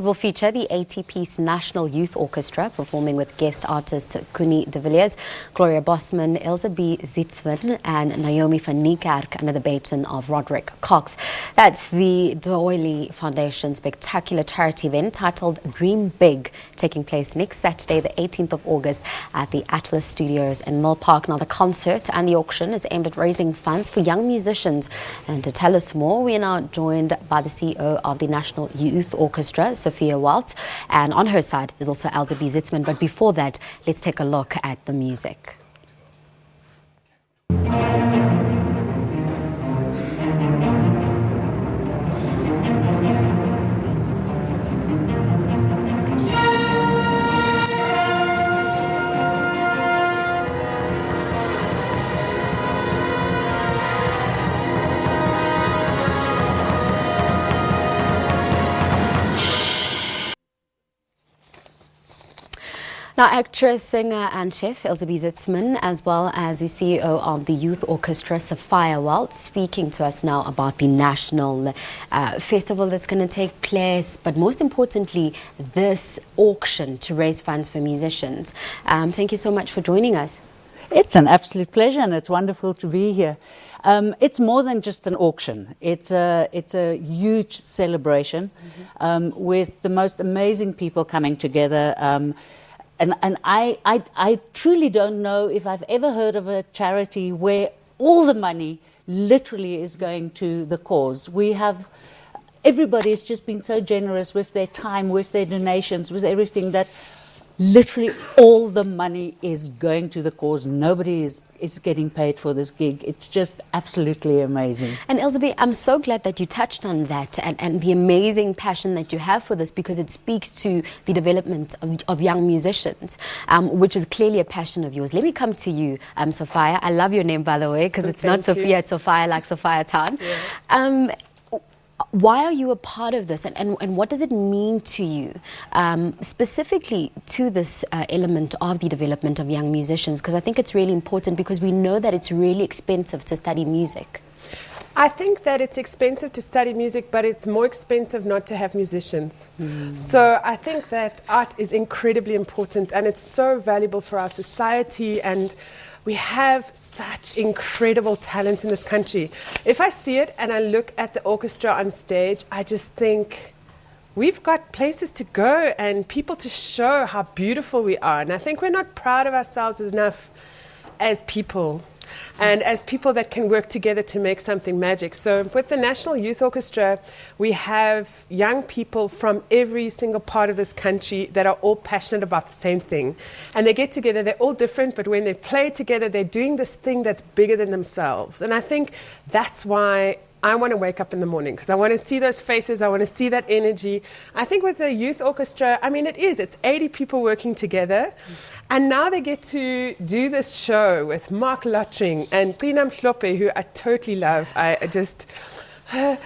It will feature the 80-piece National Youth Orchestra performing with guest artists Coenie de Villiers, Gloria Bosman, Elzabe Zietsman and Naomi from Niekerk under the baton of Roderick Cox. That's the Doilie Foundation spectacular charity event titled Dream Big, taking place next Saturday, the 18th of August at the Atlas Studios in Milpark. Now, the concert and the auction is aimed at raising funds for young musicians. And to tell us more, we are now joined by the CEO of the National Youth Orchestra, Sophia Welz, and on her side is also Elzabe Zietsman. But before that, let's take a look at the music. Now, actress, singer and chef Elzabe Zietsman, as well as the CEO of the Youth Orchestra, Sophia Welz, speaking to us now about the national festival that's going to take place, but most importantly, this auction to raise funds for musicians. Thank you so much for joining us. It's an absolute pleasure, and it's wonderful to be here. It's more than just an auction. It's a huge celebration with the most amazing people coming together. And I truly don't know if I've ever heard of a charity where all the money literally is going to the cause. Everybody has just been so generous with their time, with their donations, with everything, that literally all the money is going to the cause. Nobody is getting paid for this gig. It's just absolutely amazing. And Elzabé, I'm so glad that you touched on that and the amazing passion that you have for this, because it speaks to the development of young musicians, which is clearly a passion of yours. Let me come to you, Sophia. I love your name, by the way, because it's not Sophia, it's Sophia, like Sophia Town. Yeah. Why are you a part of this, and what does it mean to you, specifically to this element of the development of young musicians? Because I think it's really important, because we know that it's really expensive to study music. I think that it's expensive to study music, but it's more expensive not to have musicians. So I think that art is incredibly important, and it's so valuable for our society, and we have such incredible talent in this country. If I see it and I look at the orchestra on stage, I just think we've got places to go and people to show how beautiful we are. And I think we're not proud of ourselves enough as people, and as people that can work together to make something magic. So with the National Youth Orchestra, we have young people from every single part of this country that are all passionate about the same thing. And they get together, they're all different, but when they play together, they're doing this thing that's bigger than themselves. And I think that's why I want to wake up in the morning, because I want to see those faces, I want to see that energy. I think with the youth orchestra, it's 80 people working together, and now they get to do this show with Mark Lottering and Tina Mhlope, who I totally love. I just, I'm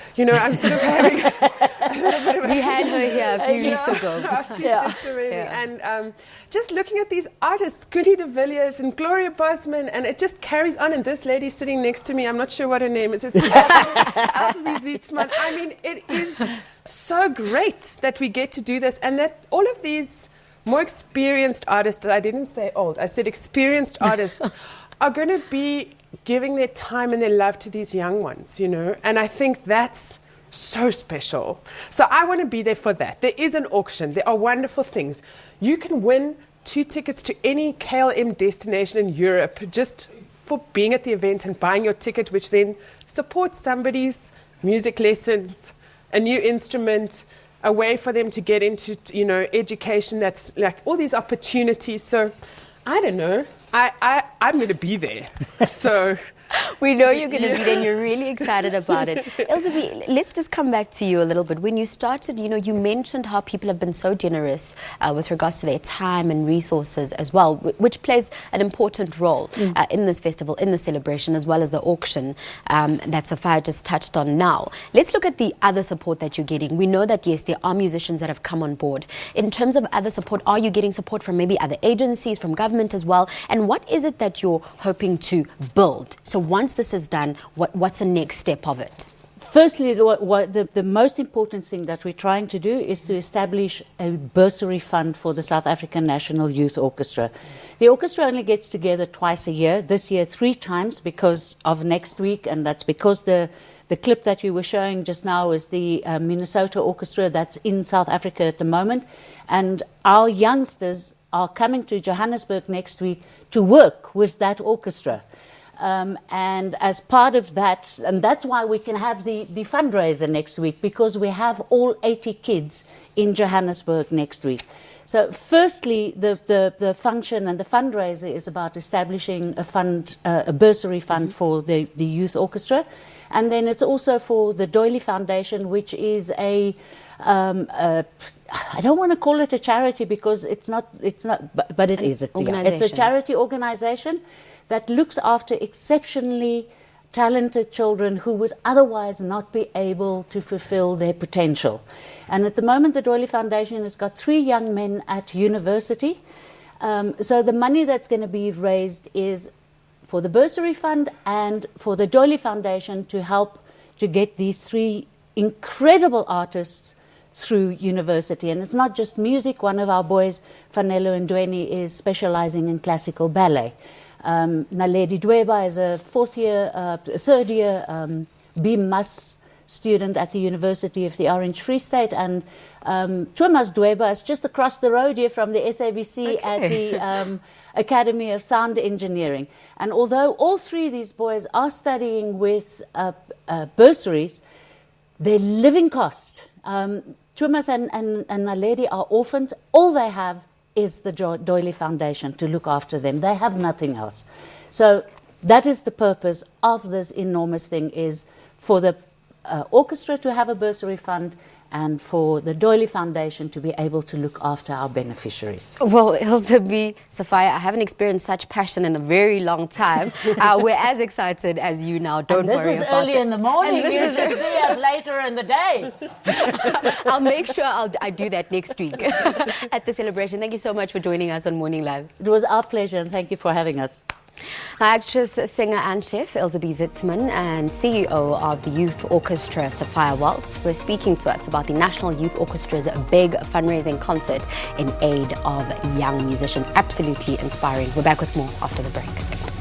sort of having a little bit of We had her here a few weeks ago. She's just amazing. Yeah. And just looking at these artists, Coenie de Villiers and Gloria Bosman, and it just carries on. And this lady sitting next to me, I'm not sure what her name is. It's Elzabe Zietsman. I mean, it is so great that we get to do this, and that all of these more experienced artists, I didn't say old, I said experienced artists, are going to be giving their time and their love to these young ones, and I think that's so special. So I want to be there for that. There is an auction. There are wonderful things. You can win 2 tickets to any KLM destination in Europe just for being at the event and buying your ticket, which then supports somebody's music lessons, a new instrument, a way for them to get into, education. That's like all these opportunities. So I don't know. I'm going to be there. So we know you're going to be there, and you're really excited about it. Elzabe, let's just come back to you a little bit. When you started, you mentioned how people have been so generous with regards to their time and resources as well, which plays an important role in this festival, in the celebration, as well as the auction that Sophia just touched on now. Let's look at the other support that you're getting. We know that, yes, there are musicians that have come on board. In terms of other support, are you getting support from maybe other agencies, from government as well? And what is it that you're hoping to build? So once this is done, what's the next step of it? Firstly, the most important thing that we're trying to do is to establish a bursary fund for the South African National Youth Orchestra. The orchestra only gets together twice a year, this year 3 times because of next week, and that's because the clip that you were showing just now is the Minnesota Orchestra that's in South Africa at the moment. And our youngsters are coming to Johannesburg next week to work with that orchestra. And as part of that, and that's why we can have the fundraiser next week, because we have all 80 kids in Johannesburg next week. So firstly, the function and the fundraiser is about establishing a bursary fund for the youth orchestra. And then it's also for the Doilie Foundation, which is I don't want to call it a charity because it's not, but it is. It's a charity organization that looks after exceptionally talented children who would otherwise not be able to fulfill their potential. And at the moment, the Doilie Foundation has got 3 young men at university. So the money that's going to be raised is for the bursary fund and for the Doilie Foundation to help to get these 3 incredible artists through university. And it's not just music. One of our boys, Fanelo Ndweni, is specializing in classical ballet. Naledi Dweba is a third year BMUS student at the University of the Orange Free State, and Thomas Dweba is just across the road here from the SABC at the Academy of Sound Engineering. And although all 3 of these boys are studying with bursaries, their living cost, Thomas and Naledi are orphans. All they have is the Doilie Foundation to look after them. They have nothing else. So that is the purpose of this enormous thing, is for the orchestra to have a bursary fund and for the Doilie Foundation to be able to look after our beneficiaries. Well, Elzabé, Sophia, I haven't experienced such passion in a very long time. We're as excited as you now. Don't worry about it. This is early in the morning. You should see us later in the day. I'll make sure I do that next week at the celebration. Thank you so much for joining us on Morning Live. It was our pleasure, and thank you for having us. Now, actress, singer and chef Elzabe Zietsman and CEO of the Youth Orchestra, Sophia Welz, were speaking to us about the National Youth Orchestra's big fundraising concert in aid of young musicians. Absolutely inspiring. We're back with more after the break.